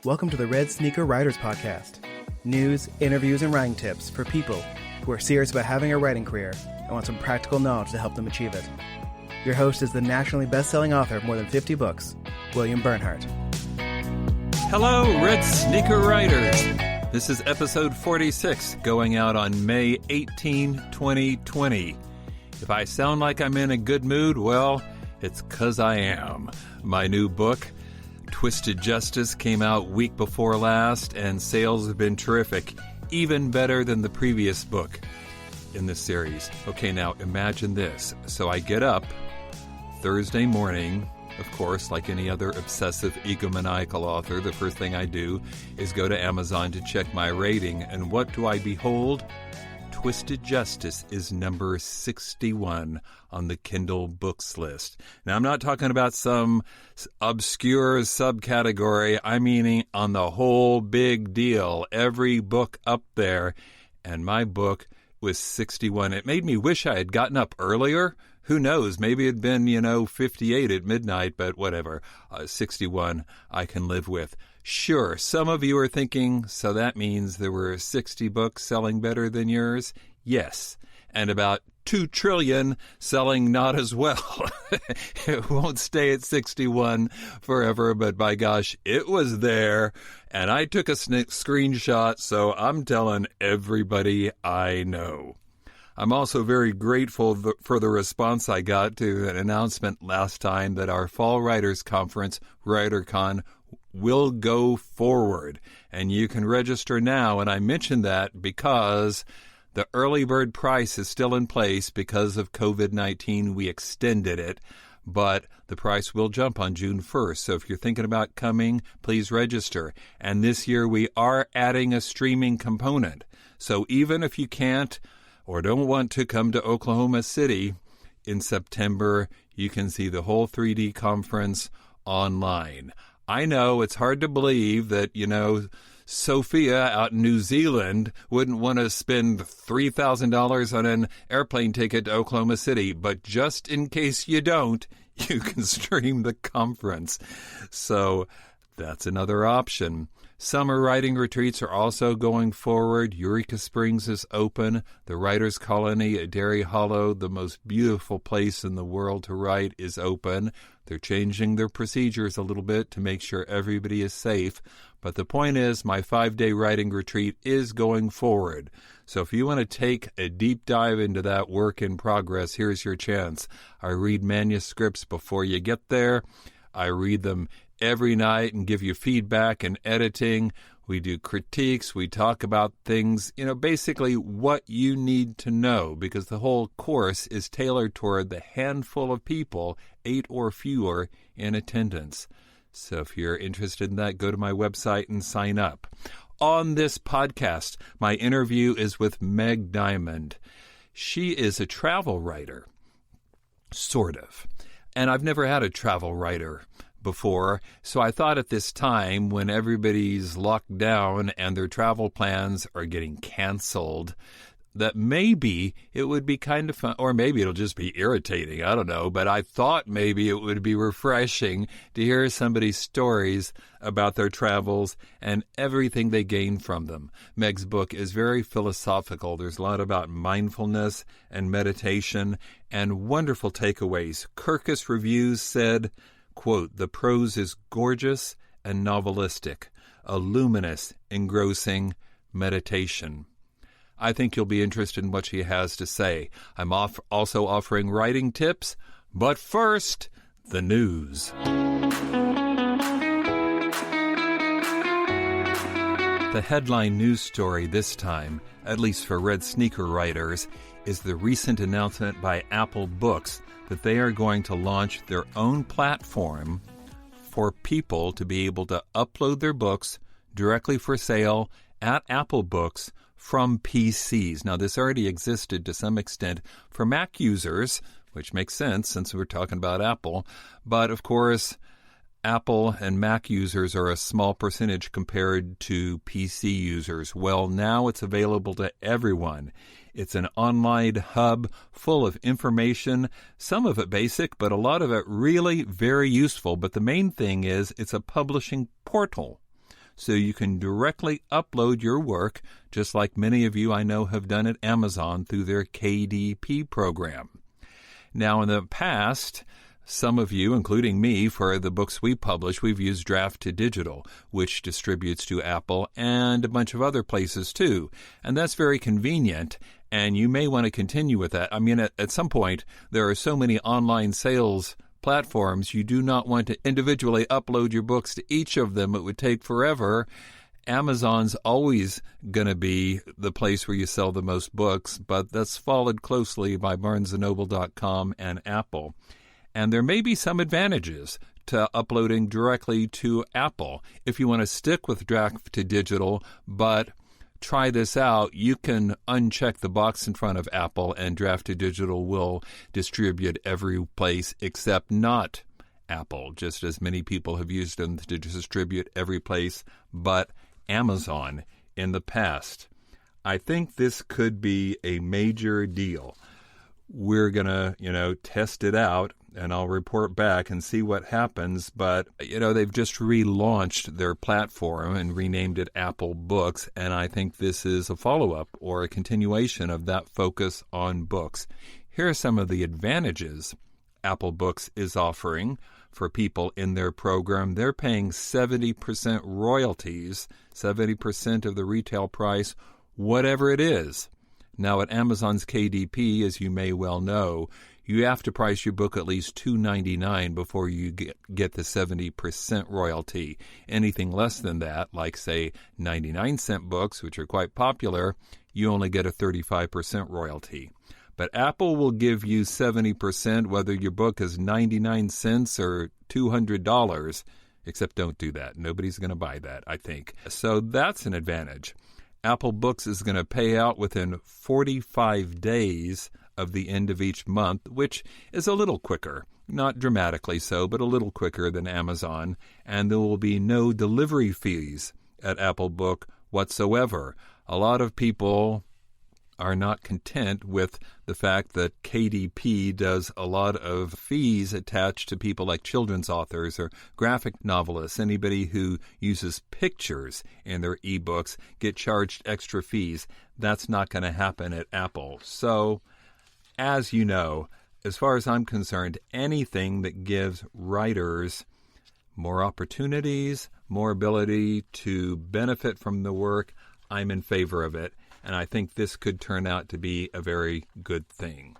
Welcome to the Red Sneaker Writers Podcast. News, interviews, and writing tips for people who are serious about having a writing career and want some practical knowledge to help them achieve it. Your host is the nationally best-selling author of more than 50 books, William Bernhardt. Hello, Red Sneaker Writers. This is episode 46, going out on May 18, 2020. If I sound like I'm in a good mood, well, it's 'cause I am. My new book, Twisted Justice, came out week before last, and sales have been terrific, even better than the previous book in this series. Okay, now imagine this. So I get up Thursday morning, of course, like any other obsessive egomaniacal author, the first thing I do is go to Amazon to check my rating, and what do I behold? Twisted Justice is number 61 on the Kindle books list. Now, I'm not talking about some obscure subcategory. I mean on the whole big deal. Every book up there, and my book was 61. It made me wish I had gotten up earlier. Who knows? Maybe it'd been, 58 at midnight, but whatever. 61 I can live with. Sure, some of you are thinking, so that means there were 60 books selling better than yours? Yes, and about 2 trillion selling not as well. It won't stay at 61 forever, but by gosh, it was there, and I took a screenshot, so I'm telling everybody I know. I'm also very grateful for the response I got to an announcement last time that our Fall Writers Conference, WriterCon, will go forward. And you can register now, and I mention that because the early bird price is still in place because of COVID-19. We extended it, but the price will jump on June 1st. So if you're thinking about coming, please register. And this year we are adding a streaming component. So even if you can't or don't want to come to Oklahoma City in September, you can see the whole 3D conference online. I know it's hard to believe that, Sophia out in New Zealand wouldn't want to spend $3,000 on an airplane ticket to Oklahoma City, but just in case you don't, you can stream the conference. So that's another option. Summer writing retreats are also going forward. Eureka Springs is open. The Writers' Colony at Derry Hollow, the most beautiful place in the world to write, is open. They're changing their procedures a little bit to make sure everybody is safe. But the point is, my 5-day writing retreat is going forward. So if you want to take a deep dive into that work in progress, here's your chance. I read manuscripts before you get there. I read them every night and give you feedback and editing. We do critiques. We talk about things, basically what you need to know, because the whole course is tailored toward the handful of people, 8 or fewer, in attendance. So if you're interested in that, go to my website and sign up. On this podcast, my interview is with Mag Dimond. She is a travel writer, sort of. And I've never had a travel writer before, so I thought at this time, when everybody's locked down and their travel plans are getting canceled, that maybe it would be kind of fun, or maybe it'll just be irritating, I don't know, but I thought maybe it would be refreshing to hear somebody's stories about their travels and everything they gain from them. Meg's book is very philosophical. There's a lot about mindfulness and meditation and wonderful takeaways. Kirkus Reviews said, quote, "The prose is gorgeous and novelistic, a luminous, engrossing meditation." I think you'll be interested in what she has to say. I'm also offering writing tips, but first, the news. The headline news story this time, at least for Red Sneaker writers, is the recent announcement by Apple Books that they are going to launch their own platform for people to be able to upload their books directly for sale at Apple Books from PCs. Now, this already existed to some extent for Mac users, which makes sense since we're talking about Apple. But, of course, Apple and Mac users are a small percentage compared to PC users. Well, now it's available to everyone. It's an online hub full of information, some of it basic, but a lot of it really very useful. But the main thing is it's a publishing portal. so you can directly upload your work, just like many of you I know have done at Amazon through their KDP program. Now, in the past, some of you, including me, for the books we publish, we've used Draft to Digital, which distributes to Apple and a bunch of other places too. And that's very convenient, and you may want to continue with that. I mean, at some point, there are so many online sales platforms, you do not want to individually upload your books to each of them. It would take forever. Amazon's always going to be the place where you sell the most books, but that's followed closely by BarnesandNoble.com and Apple. And there may be some advantages to uploading directly to Apple. If you want to stick with Draft to Digital, but try this out, you can uncheck the box in front of Apple, and Draft to Digital will distribute every place except not Apple, just as many people have used them to distribute every place but Amazon in the past. I think this could be a major deal. We're going to, test it out, and I'll report back and see what happens. But, they've just relaunched their platform and renamed it Apple Books, and I think this is a follow-up or a continuation of that focus on books. Here are some of the advantages Apple Books is offering for people in their program. They're paying 70% royalties, 70% of the retail price, whatever it is. Now, at Amazon's KDP, as you may well know, you have to price your book at least $2.99 before you get the 70% royalty. Anything less than that, like, say, 99-cent books, which are quite popular, you only get a 35% royalty. But Apple will give you 70% whether your book is 99 cents or $200, except don't do that. Nobody's going to buy that, I think. So that's an advantage. Apple Books is going to pay out within 45 days of the end of each month, which is a little quicker. Not dramatically so, but a little quicker than Amazon. And there will be no delivery fees at Apple Book whatsoever. A lot of people are not content with the fact that KDP does a lot of fees attached to people like children's authors or graphic novelists. Anybody who uses pictures in their ebooks get charged extra fees. That's not going to happen at Apple. So, as you know, as far as I'm concerned, anything that gives writers more opportunities, more ability to benefit from the work, I'm in favor of it. And I think this could turn out to be a very good thing.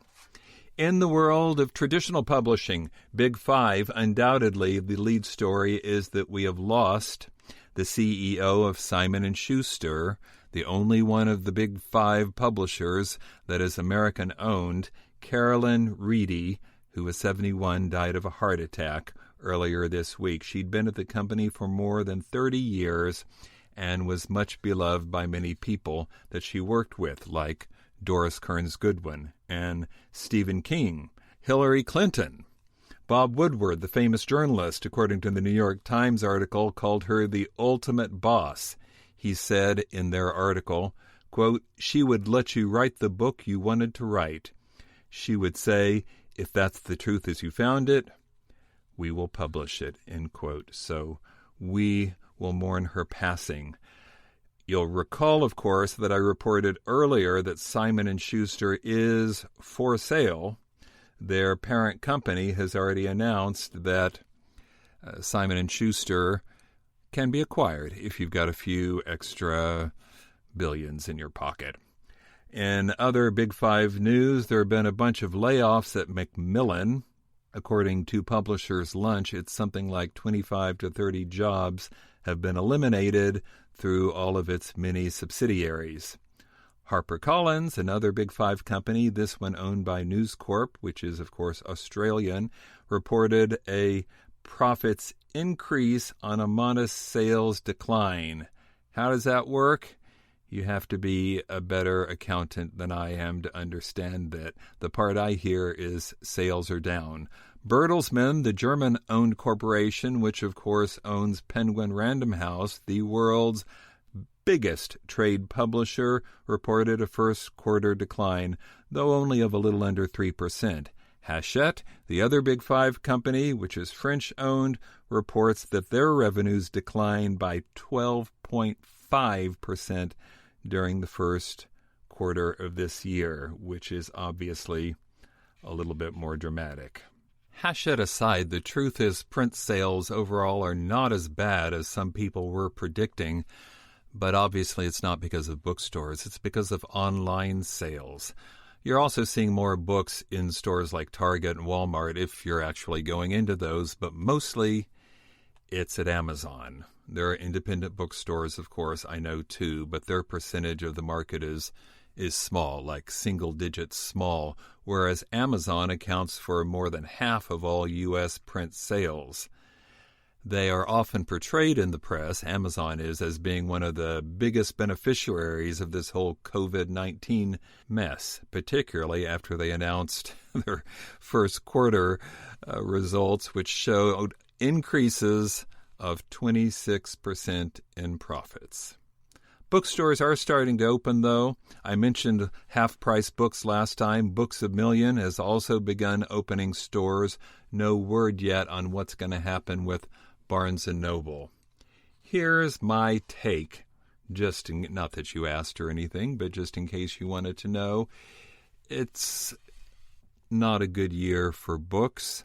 In the world of traditional publishing, Big Five, undoubtedly the lead story is that we have lost the CEO of Simon & Schuster, the only one of the Big Five publishers that is American-owned. Carolyn Reedy, who was 71, died of a heart attack earlier this week. She'd been at the company for more than 30 years and was much beloved by many people that she worked with, like Doris Kearns Goodwin and Stephen King, Hillary Clinton. Bob Woodward, the famous journalist, according to the New York Times article, called her the ultimate boss. He said in their article, quote, "She would let you write the book you wanted to write. She would say, if that's the truth as you found it, we will publish it," end quote. So we will mourn her passing. You'll recall, of course, that I reported earlier that Simon & Schuster is for sale. Their parent company has already announced that Simon & Schuster can be acquired if you've got a few extra billions in your pocket. In other Big Five news, there have been a bunch of layoffs at Macmillan. According to Publishers Lunch, it's something like 25 to 30 jobs have been eliminated through all of its many subsidiaries. HarperCollins, another Big Five company, this one owned by News Corp, which is, of course, Australian, reported a profits increase on a modest sales decline. How does that work? You have to be a better accountant than I am to understand that. The part I hear is sales are down. Bertelsmann, the German-owned corporation, which of course owns Penguin Random House, the world's biggest trade publisher, reported a first quarter decline, though only of a little under 3%. Hachette, the other Big Five company, which is French-owned, reports that their revenues declined by 12.5% during the first quarter of this year, which is obviously a little bit more dramatic. Hachette aside, the truth is print sales overall are not as bad as some people were predicting, but obviously it's not because of bookstores. It's because of online sales. You're also seeing more books in stores like Target and Walmart if you're actually going into those, but mostly it's at Amazon. There are independent bookstores, of course, I know too, but their percentage of the market is small, like single digits small, whereas Amazon accounts for more than half of all U.S. print sales. They are often portrayed in the press, Amazon is, as being one of the biggest beneficiaries of this whole COVID-19 mess, particularly after they announced their first quarter results, which showed increases of 26% in profits. Bookstores are starting to open, though. I mentioned half-price books last time. Books A Million has also begun opening stores. No word yet on what's going to happen with Barnes & Noble. Here's my take, not that you asked or anything, but just in case you wanted to know. It's not a good year for books,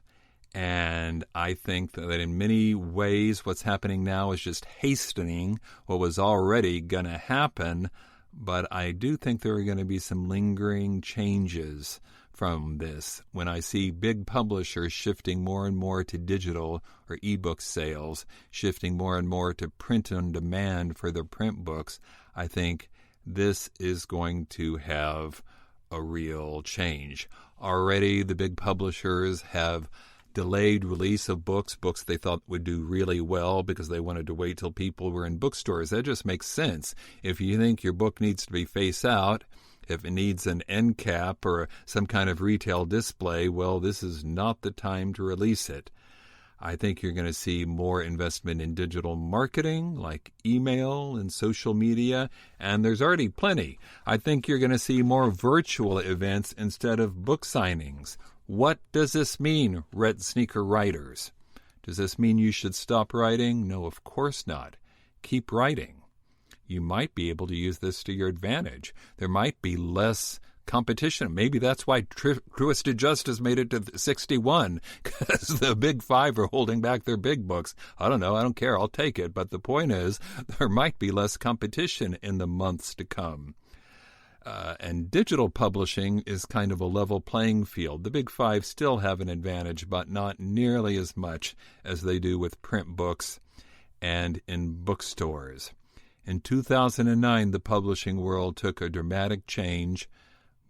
and I think that in many ways what's happening now is just hastening what was already going to happen, but I do think there are going to be some lingering changes from this. When I see big publishers shifting more and more to digital or ebook sales, shifting more and more to print on demand for their print books, I think this is going to have a real change. Already the big publishers have delayed release of books they thought would do really well because they wanted to wait till people were in bookstores. That just makes sense. If you think your book needs to be face out, if it needs an end cap or some kind of retail display, well, this is not the time to release it. I think you're going to see more investment in digital marketing like email and social media, and there's already plenty. I think you're going to see more virtual events instead of book signings. What does this mean, Red Sneaker writers? Does this mean you should stop writing? No, of course not. Keep writing. You might be able to use this to your advantage. There might be less competition. Maybe that's why Twisted Justice made it to 61, because the big five are holding back their big books. I don't know. I don't care. I'll take it. But the point is, there might be less competition in the months to come. And digital publishing is kind of a level playing field. The big five still have an advantage, but not nearly as much as they do with print books and in bookstores. In 2009, the publishing world took a dramatic change,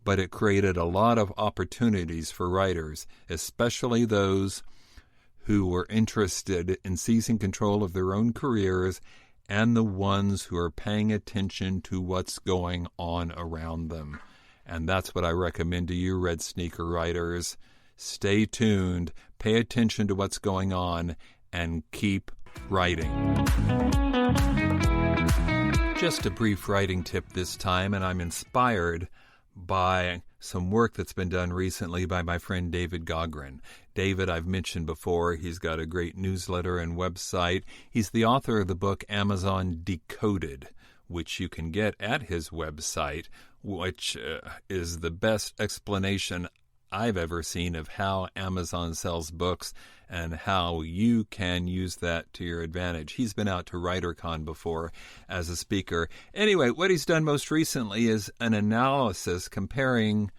but it created a lot of opportunities for writers, especially those who were interested in seizing control of their own careers and the ones who are paying attention to what's going on around them. And that's what I recommend to you, Red Sneaker writers. Stay tuned, pay attention to what's going on, and keep writing. Just a brief writing tip this time, and I'm inspired by some work that's been done recently by my friend David Gaughran. David, I've mentioned before, he's got a great newsletter and website. He's the author of the book Amazon Decoded, which you can get at his website, which is the best explanation I've ever seen of how Amazon sells books and how you can use that to your advantage. He's been out to WriterCon before as a speaker. Anyway, what he's done most recently is an analysis comparing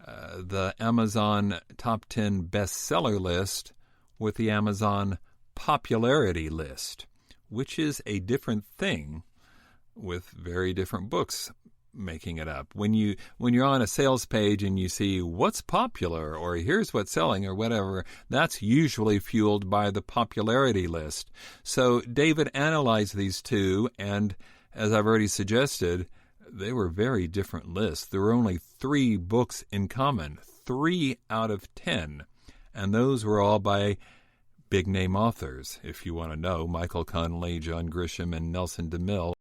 the Amazon top 10 bestseller list with the Amazon popularity list, which is a different thing with very different books making it up. When you're on a sales page and you see what's popular or here's what's selling or whatever, that's usually fueled by the popularity list. So David analyzed these two, and as I've already suggested, they were very different lists. There were only 3 books in common, 3 out of 10, and those were all by big-name authors, if you want to know, Michael Connelly, John Grisham, and Nelson DeMille.